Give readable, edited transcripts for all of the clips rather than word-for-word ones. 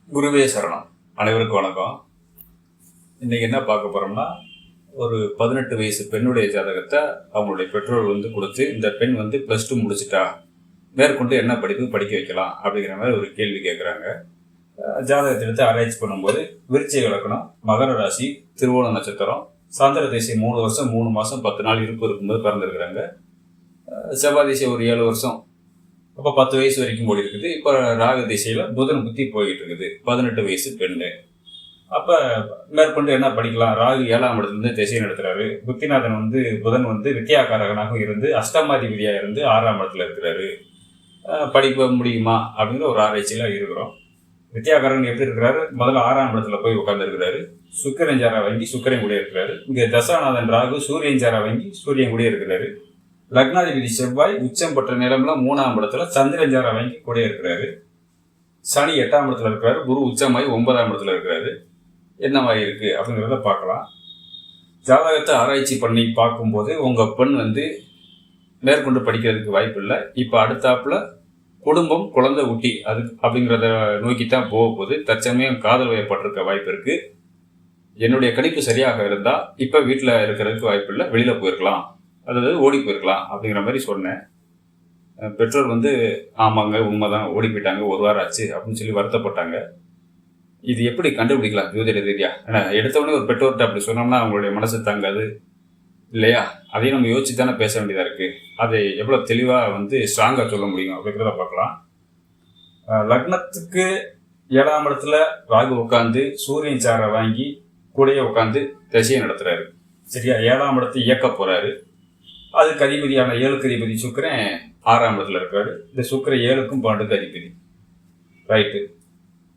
குருவே சரணம். அனைவருக்கும் வணக்கம். இன்னைக்கு என்ன பார்க்க போறோம்னா, ஒரு 18 வயசு பெண்ணுடைய ஜாதகத்தை அவங்களுடைய பெற்றோர் கொடுத்து, இந்த பெண் +2 முடிச்சுட்டா, மேற்கொண்டு என்ன படிப்பு படிக்க வைக்கலாம் அப்படிங்கிற மாதிரி ஒரு கேள்வி கேட்குறாங்க. ஜாதகத்தை எடுத்து ஆராய்ச்சி பண்ணும்போது விருச்சிக லக்னம், மகர ராசி, திருவோண நட்சத்திரம், சந்திர திசை 3 வருஷம் 3 மாதம் 10 நாள் இருப்பு இருக்கும்போது பிறந்திருக்கிறாங்க. செவ்வாய் திசை ஒரு 7 வருஷம், அப்போ 10 வயசு வரைக்கும் போய் இருக்குது. இப்போ ராகு திசையில் புதன் புத்தி போய்கிட்டு இருக்குது. 18 வயசு பெண்ணு. அப்போ மேற்கொண்டு என்ன படிக்கலாம்? ராகு 7ஆம் இடத்துலேருந்து திசை நடத்துறாரு. புத்திநாதன் புதன் வித்தியாகாரகனாக இருந்து அஷ்டமாதிபதியாக இருந்து 6ஆம் இடத்துல இருக்கிறாரு. படிக்க முடியுமா அப்படிங்கிற ஒரு ஆராய்ச்சியில் இருக்கிறோம். வித்தியாகாரகன் எப்படி இருக்கிறாரு? முதல்ல 6ஆம் இடத்துல போய் உட்காந்துருக்கிறாரு. சுக்கிரன் ஜாரா வாங்கி சுக்கிரன் கூட இருக்கிறாரு. இங்கே தசாநாதன் ராகு சூரியன் ஜாரா வாங்கி சூரியன் கூட இருக்கிறாரு. லக்னாதிபதி செவ்வாய் உச்சம் பெற்ற நிலம்ல 3ஆம் இடத்துல சந்திரன் ஜாரா வாங்கி கூட இருக்கிறாரு. சனி 8ஆம் இடத்துல இருக்கிறாரு. குரு உச்சமாயி 9ஆம் இடத்துல இருக்கிறாரு. என்ன மாதிரி இருக்கு அப்படிங்கிறத பார்க்கலாம். ஜாதகத்தை ஆராய்ச்சி பண்ணி பார்க்கும்போது உங்க பெண் மேற்கொண்டு படிக்கிறதுக்கு வாய்ப்பு இல்லை. இப்போ அடுத்தாப்புல குடும்பம், குழந்தை ஊட்டி அது அப்படிங்கிறத நோக்கித்தான் போக போகுது. தற்சமயம் காதல் வயப்பட்டிருக்க வாய்ப்பு இருக்கு. என்னுடைய கணிப்பு சரியாக இருந்தா இப்ப வீட்டில் இருக்கிறதுக்கு வாய்ப்பு இல்லை, வெளியில போயிருக்கலாம், அதாவது ஓடி போயிருக்கலாம் அப்படிங்கிற மாதிரி சொன்னேன். பெற்றோர் ஆமாங்க உண்மைதான், ஓடி போயிட்டாங்க, 1 வாரம் ஆச்சு அப்படின்னு சொல்லி வருத்தப்பட்டாங்க. இது எப்படி கண்டுபிடிக்கலாம் ஜோதிட ரீதியா? ஏன்னா எடுத்தவொடனே ஒரு பெற்றோர்கிட்ட அப்படி சொன்னோம்னா அவங்களுடைய மனசு தாங்காது இல்லையா? அதையும் நம்ம யோசிச்சு தானே பேச வேண்டியதாக இருக்கு. அதை எவ்வளோ தெளிவாக ஸ்ட்ராங்காக சொல்ல முடியும் அப்படிங்கிறத பார்க்கலாம். லக்னத்துக்கு 7ஆம் இடத்துல ராகு உட்காந்து சூரியன் சாரை வாங்கி கூடையே உட்காந்து திசையை நடத்துறாரு. சரியா? 7ஆம் இடத்தை இயக்க போறாரு. அதுக்கு அதிபதியான 7க்கு அதிபதி சுக்கிரன் 6ஆம் இடத்துல இருக்காரு. இந்த சுக்கிரன் 7க்கும் 12க்கு அதிபதி. ரைட்டு.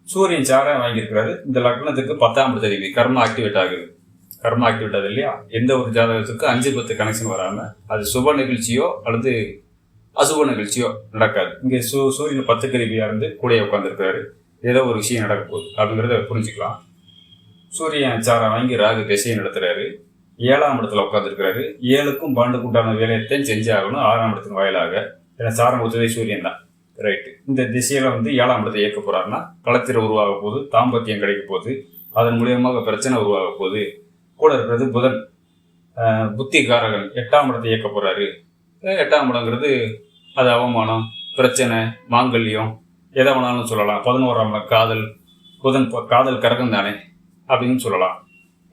சூரியன் சாரா வாங்கியிருக்கிறாரு. இந்த லக்னத்துக்கு 10ஆம் இடத்து அதிபதி. கர்மா ஆக்டிவேட் ஆகுது. கர்மா ஆக்டிவேட் ஆகுது இல்லையா? எந்த ஒரு ஜாதகத்துக்கு 5-10 கனெக்ஷன் வராம அது சுப நிகழ்ச்சியோ அல்லது அசுப நிகழ்ச்சியோ நடக்காது. இங்கே சூரியன் 10க்கு அதிபதியா இருந்து கூடையே உட்காந்துருக்கிறாரு. ஏதோ ஒரு விஷயம் நடக்க போகுது அப்படிங்கிறத புரிஞ்சுக்கலாம். சூரியன் சாரா வாங்கி ராகு திசையை நடத்துறாரு. 7ஆம் இடத்துல உட்காந்துருக்கிறாரு. 7க்கும் 12க்கும் உண்டான வேலையத்தையும் செஞ்சு ஆகணும் 6ஆம் இடத்துக்கு வாயிலாக. ஏன்னா சாரம் கொடுத்ததே சூரியன் தான். ரைட்டு. இந்த திசையில 7ஆம் இடத்தை இயக்க போறாருன்னா களத்திர உருவாக போகுது, தாம்பத்தியம் கிடைக்க போகுது, அதன் மூலியமாக பிரச்சனை உருவாக போகுது. கூட இருக்கிறது புதன் புத்திகாரகன் 8ஆம் இடத்தை இயக்க போறாரு. 8ஆம் இடங்கிறது அது அவமானம், பிரச்சனை, மாங்கல்யம், எதை வேணாலும் சொல்லலாம். 11ஆம் இடம் காதல், புதன் காதல் கரகம் தானே அப்படின்னு சொல்லலாம்.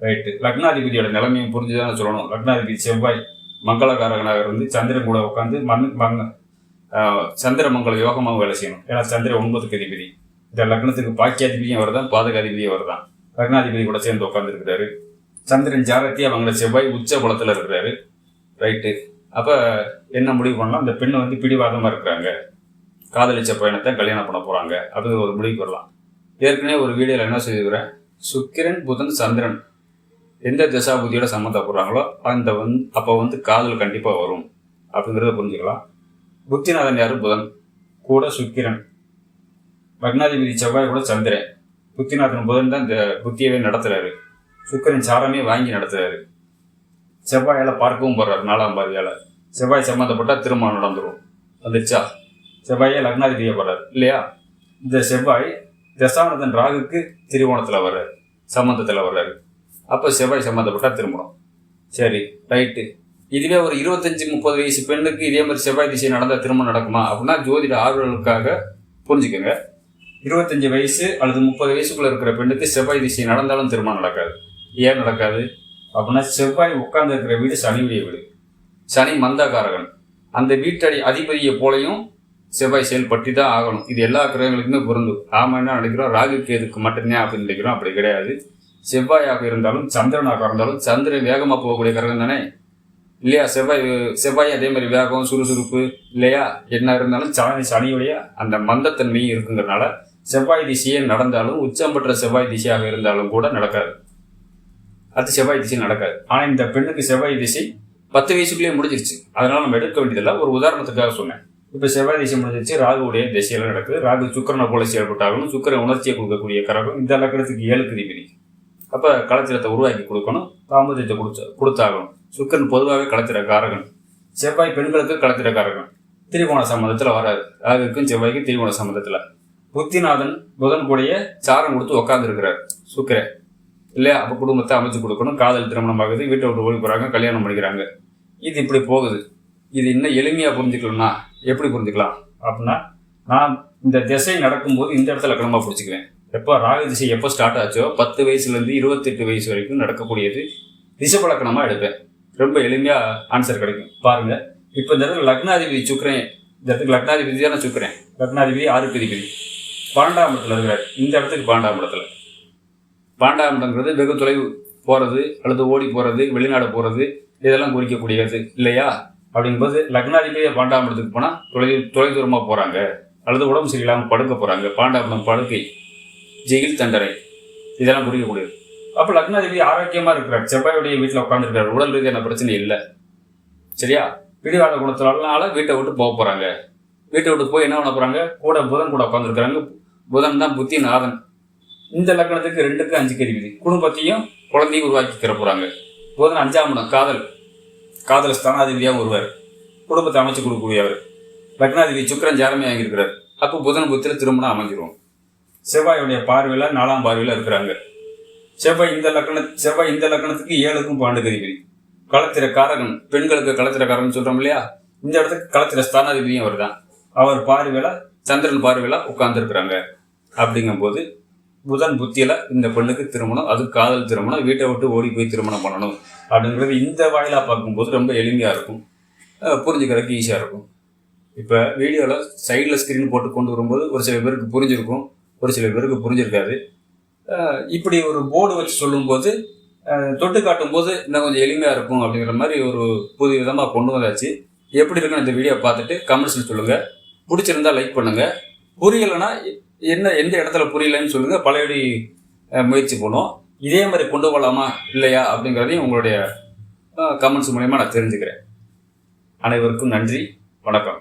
ரைட்டு. லக்னாதிபதியோட நிலைமையும் புரிஞ்சுதானே சொல்லணும். லக்னாதிபதி செவ்வாய் மங்களகாரகனாக இருந்து சந்திரன் கூட உட்காந்து சந்திரமங்கல யோகமாக வேலை செய்யணும். ஏன்னா சந்திரன் 9க்கு அதிபதி. இந்த லக்னத்துக்கு பாக்கியாதிபதியும் அவர் தான், பாதகாதிபதியும் அவர் தான். லக்னாதிபதி கூட சேர்ந்து உட்காந்துருக்கிறாரு. சந்திரன் ஜாரத்தி அவங்கள செவ்வாய் உச்ச பலத்தில் இருக்கிறாரு. ரைட்டு. அப்போ என்ன முடிவு பண்ணலாம்? இந்த பெண்ணு பிடிவாதமாக இருக்கிறாங்க, காதலிச்ச பையனத்தை கல்யாணம் பண்ண போகிறாங்க அப்படிங்கிற ஒரு முடிவுக்கு வரலாம். ஏற்கனவே ஒரு வீடியோவில் என்ன செய்துக்கிறேன், சுக்கிரன் புதன் சந்திரன் எந்த தசாபுதியோட சம்மந்தப்படுறாங்களோ அப்போ காதல் கண்டிப்பாக வரும் அப்படிங்கிறத புரிஞ்சுக்கலாம். புத்திநாதன் யாரு? புதன் கூட சுக்கிரன். லக்னாதிபதி செவ்வாய் கூட சந்திரன். புத்திநாதன் புதன் தான் இந்த புத்தியவே நடத்துறாரு. சுக்கிரன் சாரமே வாங்கி நடத்துறாரு. செவ்வாயால பார்க்கவும் போடுறாரு 4ஆம் பார்வையால. செவ்வாய் சம்மந்தப்பட்டா திருமணம் நடந்துடும். வந்துச்சா? செவ்வாயே லக்னாதிபதியை போடுறாரு இல்லையா? இந்த செவ்வாய் தசானதன் ராகுக்கு திரிவோணத்தில் வர்றாரு, சம்மந்தத்தில் வர்றாரு. அப்போ செவ்வாய் சம்மந்தப்பட்டா திருமணம். சரி, ரைட்டு. இதுவே ஒரு 25-30 வயசு பெண்ணுக்கு இதே மாதிரி செவ்வாய் திசை நடந்தால் திருமணம் நடக்குமா அப்படின்னா ஜோதிட ஆர்வலர்களுக்காக புரிஞ்சுக்கோங்க. 25 வயசு அல்லது 30 வயசுக்குள்ள இருக்கிற பெண்ணுக்கு செவ்வாய் திசை நடந்தாலும் திருமணம் நடக்காது. ஏன் நடக்காது அப்படின்னா செவ்வாய் உட்கார்ந்து இருக்கிற வீடு சனியுடைய வீடு. சனி மந்தகாரகன். அந்த வீட்டடி அதிபதியை போலையும் செவ்வாய் செயல்பட்டு தான் ஆகணும். இது எல்லா கிரகங்களுக்குமே பொருந்தும். ஆமாம், என்ன நினைக்கிறோம், ராகு கேதுக்கு மட்டும்தான் அப்படின்னு நினைக்கிறோம். அப்படி கிடையாது. செவ்வாயாக இருந்தாலும் சந்திரனாக இருந்தாலும், சந்திரன் வேகமாக போகக்கூடிய கிரகம் தானே இல்லையா? செவ்வாய் அதே மாதிரி வேகம், சுறுசுறுப்பு இல்லையா? என்ன இருந்தாலும் சனியுடைய அந்த மந்தத்தன்மையும் இருக்குங்கிறதுனால செவ்வாய் திசையே நடந்தாலும் உச்சம் பெற்ற செவ்வாய் திசையாக இருந்தாலும் கூட நடக்காது. அது செவ்வாய் திசை நடக்காது. ஆனால் இந்த பெண்ணுக்கு செவ்வாய் திசை 10 வயசுக்குள்ளேயே முடிஞ்சிருச்சு. அதனால நம்ம எடுக்க வேண்டியதில்லை. ஒரு உதாரணத்துக்காக சொன்னேன். இப்போ செவ்வாய் திசை முடிஞ்சிருச்சு, ராகுடைய திசையெல்லாம் நடக்குது. ராகு சுக்கிரனை போல செயல்பட்டாகணும். சுக்கிரன் உணர்ச்சியை கொடுக்கக்கூடிய கரகம். இந்த லக்னத்துக்கு 7க்கு அதிபதி. அப்போ களத்திரத்தை உருவாக்கி கொடுக்கணும், தாம்பத்தியத்தை கொடுத்தாகணும். சுக்கிரன் பொதுவாகவே களத்திர காரகன். செவ்வாய் பெண்களுக்கு களத்திர காரகன். திரிகோண சம்பந்தத்தில் வராது. ராகுக்கும் செவ்வாய்க்கு திரிகோண சம்பந்தத்தில். புத்திநாதன் புதன் கூடயே சாரம் கொடுத்து உக்காந்துருக்கிறார் சுக்கிரன் இல்லையா. அப்போ குடும்பத்தை அமைச்சு கொடுக்கணும், காதல் திருமணம் ஆகுது, வீட்டை விட்டு ஓடி போகிறாங்க, கல்யாணம் பண்ணிக்கிறாங்க. இது இப்படி போகுது. இது இன்னும் எளிமையாக புரிஞ்சுக்கணும்னா எப்படி புரிஞ்சுக்கலாம் அப்படின்னா, நான் இந்த திசை நடக்கும்போது இந்த இடத்துல லக்னமாக பிடிச்சிக்குவேன். எப்போ ராகு திசை எப்போ ஸ்டார்ட் ஆச்சோ 10 வயசுலேருந்து 28 வயசு வரைக்கும் நடக்கக்கூடியது ரிஷப லக்னமாக எடுப்பேன். ரொம்ப எளிமையாக ஆன்சர் கிடைக்கும். பாருங்கள், இப்போ இந்த இடத்துல லக்னாதிபதி சுக்கிரன், இந்த இடத்துக்கு லக்னாதிபதி தானே சுக்கிரன், லக்னாதிபதி 6க்கு அதிபதி 12ஆம் இடத்துல இருக்கிறார். இந்த இடத்துக்கு 12ஆம் இடத்துல, 12ஆம் இடங்கிறது வெகு தொலைவு போகிறது அல்லது ஓடி போகிறது, வெளிநாடு போகிறது, இதெல்லாம் குறிக்கக்கூடியது இல்லையா. அப்படிங்கும்போது லக்னாதிபதியை 12ஆம் இடத்துக்கு போனால் தொலை தூரமாக போகிறாங்க அல்லது உடம்பு சரியில்லாமல் படுக்க போகிறாங்க. 12ஆம் இடம் படுக்கை, ஜெயில், தண்டனை, இதெல்லாம் குறிக்கக்கூடியது. அப்போ லக்னாதிபதி ஆரோக்கியமாக இருக்கிறார், செவ்வாயுடைய வீட்டில் உட்காந்துருக்காரு, உடல் ரீதியான பிரச்சனை இல்லை சரியா. பிடிவாத குணத்தினால வீட்டை விட்டு போக போகிறாங்க. வீட்டை விட்டு போய் என்ன பண்ண போகிறாங்க, கூட புதன் கூட உட்காந்துருக்காங்க. புதன் தான் புத்தி நாதன். இந்த லக்னத்துக்கு 2க்கு 5க்கு அதிபதி, குடும்பத்தையும் குழந்தையும் உருவாக்கிக்கிற போகிறாங்க. புதன் 5ஆம் இடம் காதல் ஸ்தானாதிபதியாக வருவார், குடும்பத்தை அமைச்சு கொடுக்கக்கூடியவர். லக்னாதிபதி சுக்கிரன் ஜாரமே வாங்கியிருக்கிறார். அப்போ புதன் புத்தியில் திருமணம் அமைஞ்சிரும். செவ்வாயுடைய பார்வையில் 4ஆம் பார்வையில் இருக்கிறாங்க. செவ்வாய் இந்த லக்னத்துக்கு 7க்கும் 12க்கு அதிபதி, களத்திர காரகன், பெண்களுக்கு களத்திர காரகன் சொல்றோம் இல்லையா. இந்த இடத்துக்கு களத்திர ஸ்தானாதிபதியும் அவர் தான். அவர் பார்வையில சந்திரன் பார்வையில உட்கார்ந்துருக்கிறாங்க. அப்படிங்கும்போது புதன் புத்தியில இந்த பெண்ணுக்கு திருமணம், அது காதல் திருமணம், வீட்டை விட்டு ஓடி போய் திருமணம் பண்ணணும் அப்படிங்கிறது இந்த வாயிலா பார்க்கும்போது ரொம்ப எளிமையா இருக்கும், புரிஞ்சுக்கிறதுக்கு ஈஸியா இருக்கும். இப்போ வீடியோவில் சைடில் ஸ்க்ரீன் போட்டு கொண்டு வரும்போது ஒரு சில பேருக்கு புரிஞ்சிருக்கும், ஒரு சில பேருக்கு புரிஞ்சிருக்காது. இப்படி ஒரு போர்டு வச்சு சொல்லும்போது தொட்டு காட்டும் போது இன்னும் கொஞ்சம் எளிமையாக இருக்கும் அப்படிங்கிற மாதிரி ஒரு புது விதமாக கொண்டு வந்தாச்சு. எப்படி இருக்குன்னு இந்த வீடியோ பார்த்துட்டு கமெண்ட்ஸில் சொல்லுங்கள். பிடிச்சிருந்தா லைக் பண்ணுங்கள். புரியலைன்னா எந்த இடத்துல புரியலைன்னு சொல்லுங்கள், பழையபடி முயற்சி பண்ணுவோம். இதே மாதிரி கொண்டு போகலாமா இல்லையா அப்படிங்கிறதையும் உங்களுடைய கமெண்ட்ஸ் மூலயமா நான் தெரிஞ்சுக்கிறேன். அனைவருக்கும் நன்றி, வணக்கம்.